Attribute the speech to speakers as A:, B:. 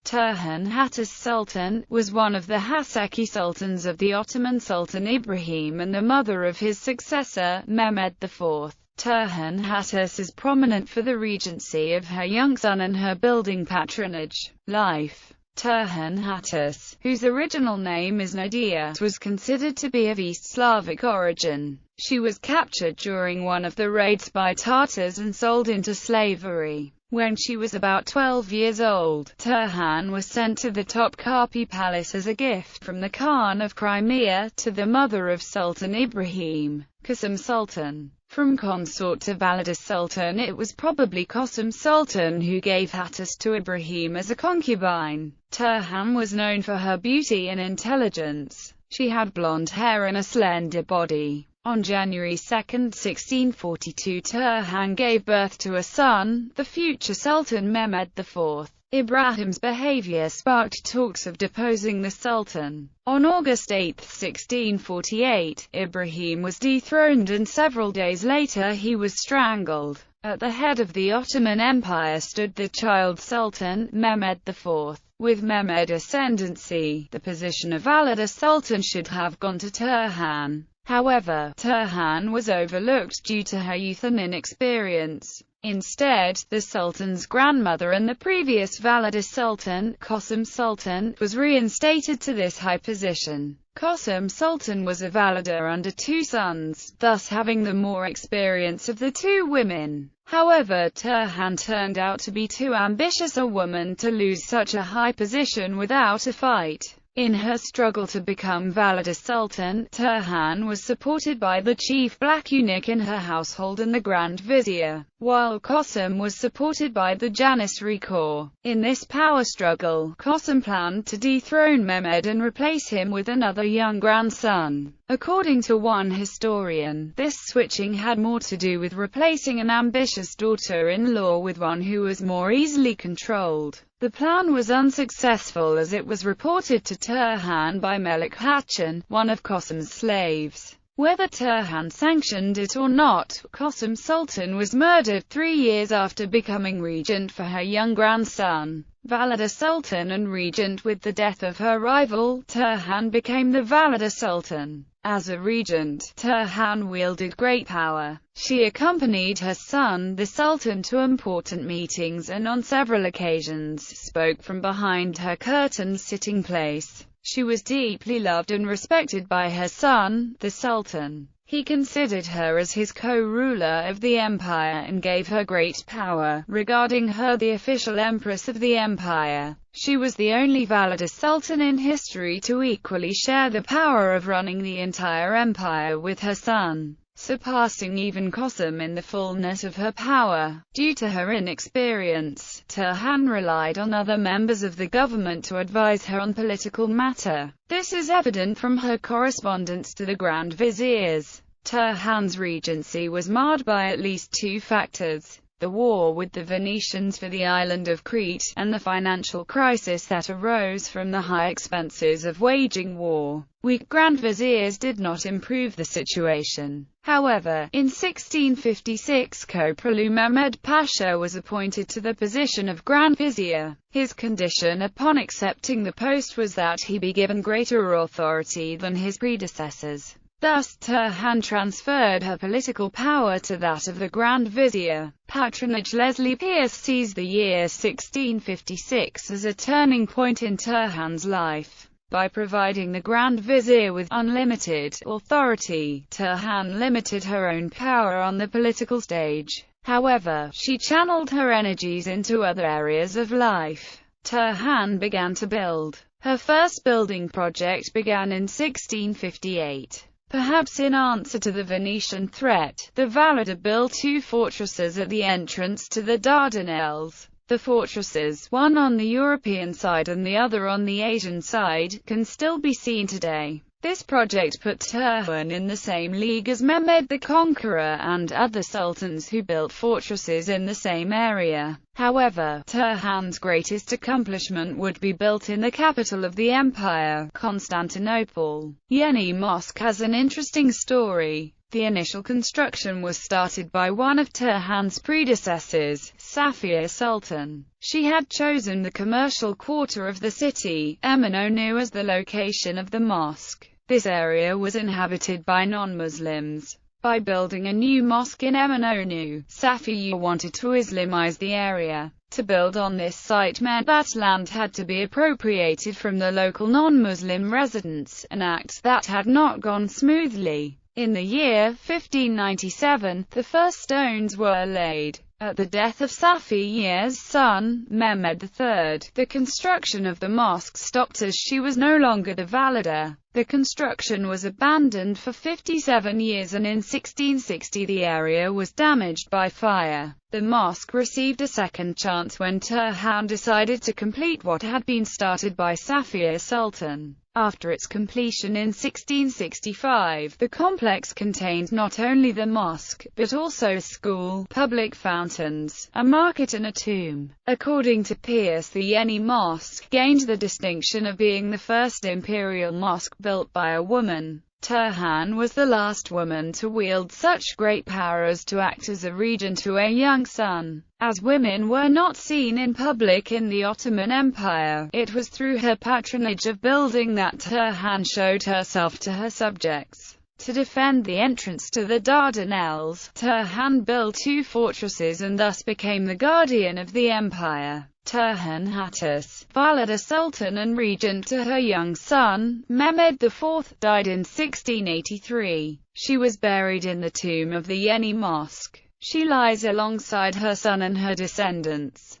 A: Turhan Hatice Sultan was one of the Haseki sultans of the Ottoman Sultan Ibrahim and the mother of his successor, Mehmed IV. Turhan Hatice is prominent for the regency of her young son and her building patronage. Life. Turhan Hatice, whose original name is Nadia, was considered to be of East Slavic origin. She was captured during one of the raids by Tatars and sold into slavery. When she was about 12 years old, Turhan was sent to the Topkapi Palace as a gift from the Khan of Crimea to the mother of Sultan Ibrahim, Qasim Sultan. From consort to Valide Sultan, it was probably Qasim Sultan who gave Hatice to Ibrahim as a concubine. Turhan was known for her beauty and intelligence. She had blonde hair and a slender body. On January 2, 1642, Turhan gave birth to a son, the future Sultan Mehmed IV. Ibrahim's behavior sparked talks of deposing the Sultan. On August 8, 1648, Ibrahim was dethroned and several days later he was strangled. At the head of the Ottoman Empire stood the child Sultan, Mehmed IV. With Mehmed ascendancy, the position of Valide Sultan should have gone to Turhan. However, Turhan was overlooked due to her youth and inexperience. Instead, the Sultan's grandmother and the previous Valide Sultan, Qasim Sultan, was reinstated to this high position. Qasim Sultan was a Valide under two sons, thus having the more experience of the two women. However, Turhan turned out to be too ambitious a woman to lose such a high position without a fight. In her struggle to become Valide Sultan, Turhan was supported by the chief black eunuch in her household and the Grand Vizier, while Qasim was supported by the Janissary Corps. In this power struggle, Qasim planned to dethrone Mehmed and replace him with another young grandson. According to one historian, this switching had more to do with replacing an ambitious daughter-in-law with one who was more easily controlled. The plan was unsuccessful as it was reported to Turhan by Melik Hachan, one of Qasim's slaves. Whether Turhan sanctioned it or not, Qasim Sultan was murdered 3 years after becoming regent for her young grandson, Valide Sultan, and regent with the death of her rival. Turhan became the Valide Sultan. As a regent, Turhan wielded great power. She accompanied her son, the Sultan, to important meetings and on several occasions spoke from behind her curtained sitting place. She was deeply loved and respected by her son, the Sultan. He considered her as his co-ruler of the empire and gave her great power, regarding her the official empress of the empire. She was the only Valide Sultan in history to equally share the power of running the entire empire with her son, surpassing even Qasim in the fullness of her power. Due to her inexperience, Turhan relied on other members of the government to advise her on political matter. This is evident from her correspondence to the Grand Viziers. Turhan's regency was marred by at least two factors: the war with the Venetians for the island of Crete, and the financial crisis that arose from the high expenses of waging war. Weak Grand Viziers did not improve the situation. However, in 1656 Khosrow Mehmed Pasha was appointed to the position of Grand Vizier. His condition upon accepting the post was that he be given greater authority than his predecessors. Thus, Turhan transferred her political power to that of the Grand Vizier. Patronage. Leslie Pierce sees the year 1656 as a turning point in Turhan's life. By providing the Grand Vizier with unlimited authority, Turhan limited her own power on the political stage. However, she channeled her energies into other areas of life. Turhan began to build. Her first building project began in 1658. Perhaps in answer to the Venetian threat, the Valide built two fortresses at the entrance to the Dardanelles. The fortresses, one on the European side and the other on the Asian side, can still be seen today. This project put Turhan in the same league as Mehmed the Conqueror and other sultans who built fortresses in the same area. However, Turhan's greatest accomplishment would be built in the capital of the empire, Constantinople. Yeni Mosque has an interesting story. The initial construction was started by one of Turhan's predecessors, Safiye Sultan. She had chosen the commercial quarter of the city, Eminonu, as the location of the mosque. This area was inhabited by non-Muslims. By building a new mosque in Eminonu, Safiye wanted to Islamize the area. To build on this site meant that land had to be appropriated from the local non-Muslim residents, an act that had not gone smoothly. In the year 1597, the first stones were laid. At the death of Safiye's son, Mehmed III, the construction of the mosque stopped as she was no longer the validator. The construction was abandoned for 57 years and in 1660 the area was damaged by fire. The mosque received a second chance when Turhan decided to complete what had been started by Safiye Sultan. After its completion in 1665, the complex contained not only the mosque, but also a school, public fountains, a market and a tomb. According to Pierce, the Yeni Mosque gained the distinction of being the first imperial mosque built by a woman. Turhan was the last woman to wield such great power as to act as a regent to a young son. As women were not seen in public in the Ottoman Empire, it was through her patronage of building that Turhan showed herself to her subjects. To defend the entrance to the Dardanelles, Turhan built 2 fortresses and thus became the guardian of the empire. Turhan Hatice, Valide Sultan and regent to her young son, Mehmed IV, died in 1683. She was buried in the tomb of the Yeni Mosque. She lies alongside her son and her descendants.